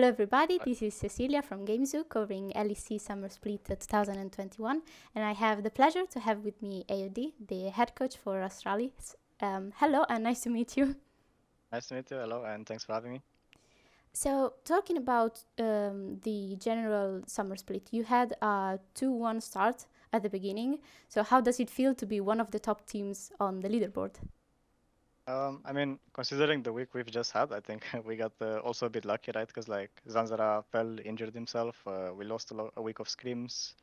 Hello everybody, this is Cecilia from Gamezo covering LEC Summer Split 2021, and I have the pleasure to have with me AoD, the head coach for Astralis. Hello and nice to meet you. Nice to meet you. Hello, and thanks for having me. So, talking about the general Summer Split, you had a 2-1 start at the beginning. So, how does it feel to be one of the top teams on the leaderboard? Considering the week we've just had, I think we got also a bit lucky, right? Because like Zanzara fell, injured himself. We lost a week of scrims.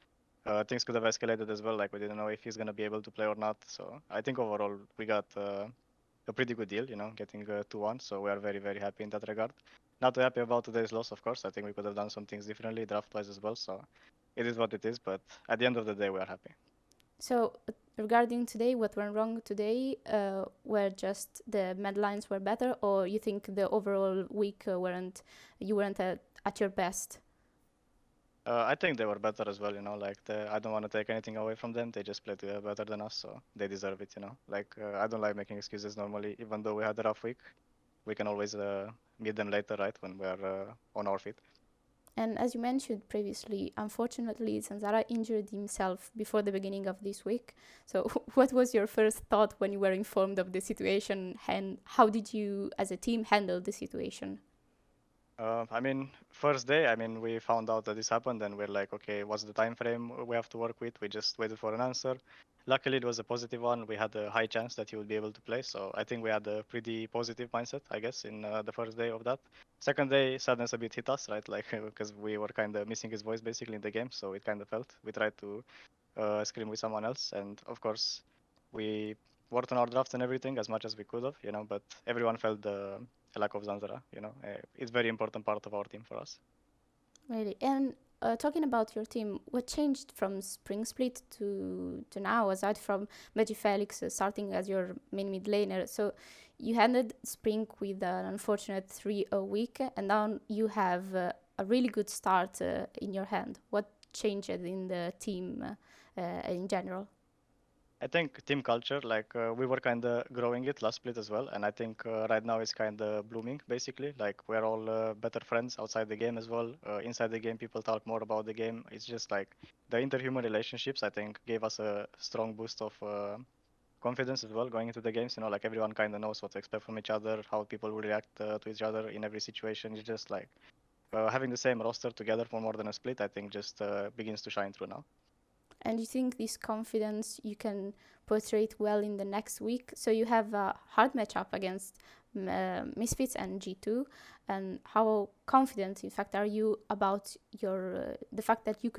Things could have escalated as well. Like we didn't know if he's gonna be able to play or not. So I think overall we got a pretty good deal, getting 2-1. So we are very, very happy in that regard. Not too happy about today's loss, of course. I think we could have done some things differently draft-wise as well. So it is what it is. But at the end of the day, we are happy. So, regarding today, what went wrong today, were just the medlines were better, or you think the overall week you weren't at your best? I think they were better as well, I don't want to take anything away from them. They just played better than us, so they deserve it. I don't like making excuses normally, even though we had a rough week. We can always meet them later, right, when we are on our feet. And as you mentioned previously, unfortunately, Zanzara injured himself before the beginning of this week. So, what was your first thought when you were informed of the situation, and how did you, as a team, handle the situation? First day, we found out that this happened, and we're like, okay, what's the time frame we have to work with? We just waited for an answer. Luckily, it was a positive one. We had a high chance that he would be able to play, so I think we had a pretty positive mindset, I guess, in the first day of that. Second day, sadness a bit hit us, right? Like because we were kind of missing his voice basically in the game, so it kind of felt. We tried to scrim with someone else, and of course, we worked on our drafts and everything as much as we could have, but everyone felt the lack of Zanzara. It's very important part of our team for us. Really, and talking about your team, what changed from Spring Split to now, aside from Veggie Felix starting as your main mid laner? So you ended Spring with an unfortunate 3-0 week, and now you have a really good start in your hand. What changed in the team in general? I think team culture, we were kind of growing it last split as well, and I think right now it's kind of blooming. Basically, like we're all better friends outside the game as well. Inside the game, people talk more about the game. It's just like the interhuman relationships. I think gave us a strong boost of confidence as well going into the games. Like everyone kind of knows what to expect from each other, how people will react to each other in every situation. It's just like having the same roster together for more than a split. I think just begins to shine through now. And you think this confidence you can portray it well in the next week? So you have a hard matchup against Misfits and G2. And how confident, in fact, are you about your the fact that you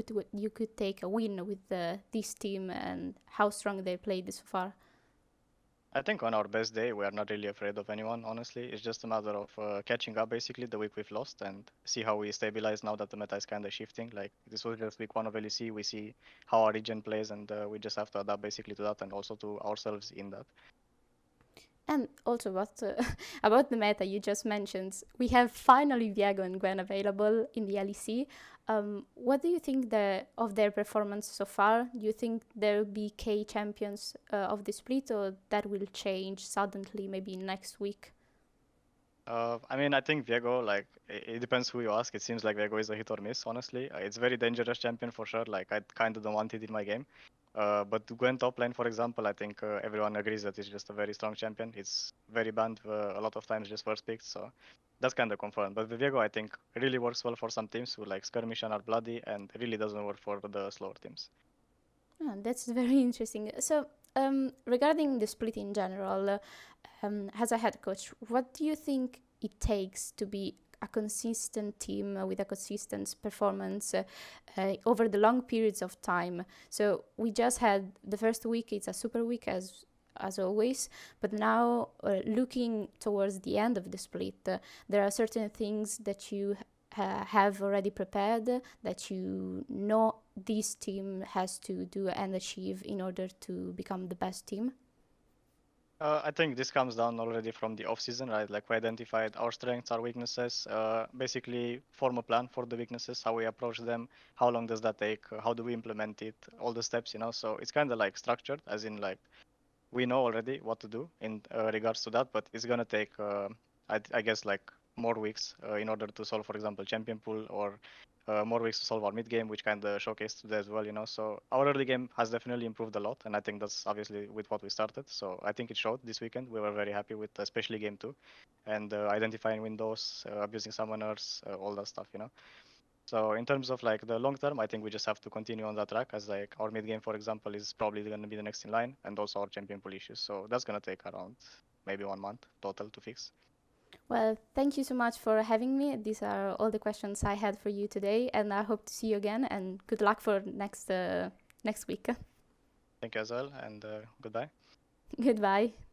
could take a win with this team, and how strong they played so far? I think on our best day, we are not really afraid of anyone, honestly. It's just a matter of catching up, basically, the week we've lost and see how we stabilize now that the meta is kind of shifting. Like, this was just week one of LEC. We see how our region plays, and we just have to adapt basically to that and also to ourselves in that. And also, about the meta you just mentioned, we have finally Viego and Gwen available in the LEC. What do you think of their performance so far? Do you think there will be K champions of the split, or that will change suddenly, maybe next week? I think Viego, like, it depends who you ask. It seems like Viego is a hit or miss, honestly. It's very dangerous champion for sure. Like, I kind of don't want it in my game. But to Gwen top lane, for example, I think everyone agrees that it's just a very strong champion. It's very banned a lot of times just first picked, so that's kind of confirmed. But Viego, I think, really works well for some teams who like skirmish and are bloody, and really doesn't work for the slower teams. Oh, that's very interesting. So, regarding the split in general, as a head coach, what do you think it takes to be a consistent team with a consistent performance over the long periods of time? So we just had the first week; it's a super week as always. But now, looking towards the end of the split, there are certain things that you have already prepared that you know this team has to do and achieve in order to become the best team? I think this comes down already from the off season, right? Like we identified our strengths, our weaknesses, basically form a plan for the weaknesses, how we approach them, how long does that take, how do we implement it, all the steps. So it's kind of like structured, as in like we know already what to do in regards to that, but it's gonna take, I guess, like more weeks in order to solve, for example, champion pool, or more weeks to solve our mid game, which kind of showcased today as well, you know. So our early game has definitely improved a lot, and I think that's obviously with what we started. So I think it showed this weekend. We were very happy with especially game two, and identifying windows, abusing summoners, all that stuff, you know. So in terms of like the long term, I think we just have to continue on that track, as like our mid game, for example, is probably going to be the next in line, and also our champion pool issues. So that's going to take around maybe 1 month total to fix. Well, thank you so much for having me. These are all the questions I had for you today, and I hope to see you again. And good luck for next week. Thank you as well, and goodbye. Goodbye.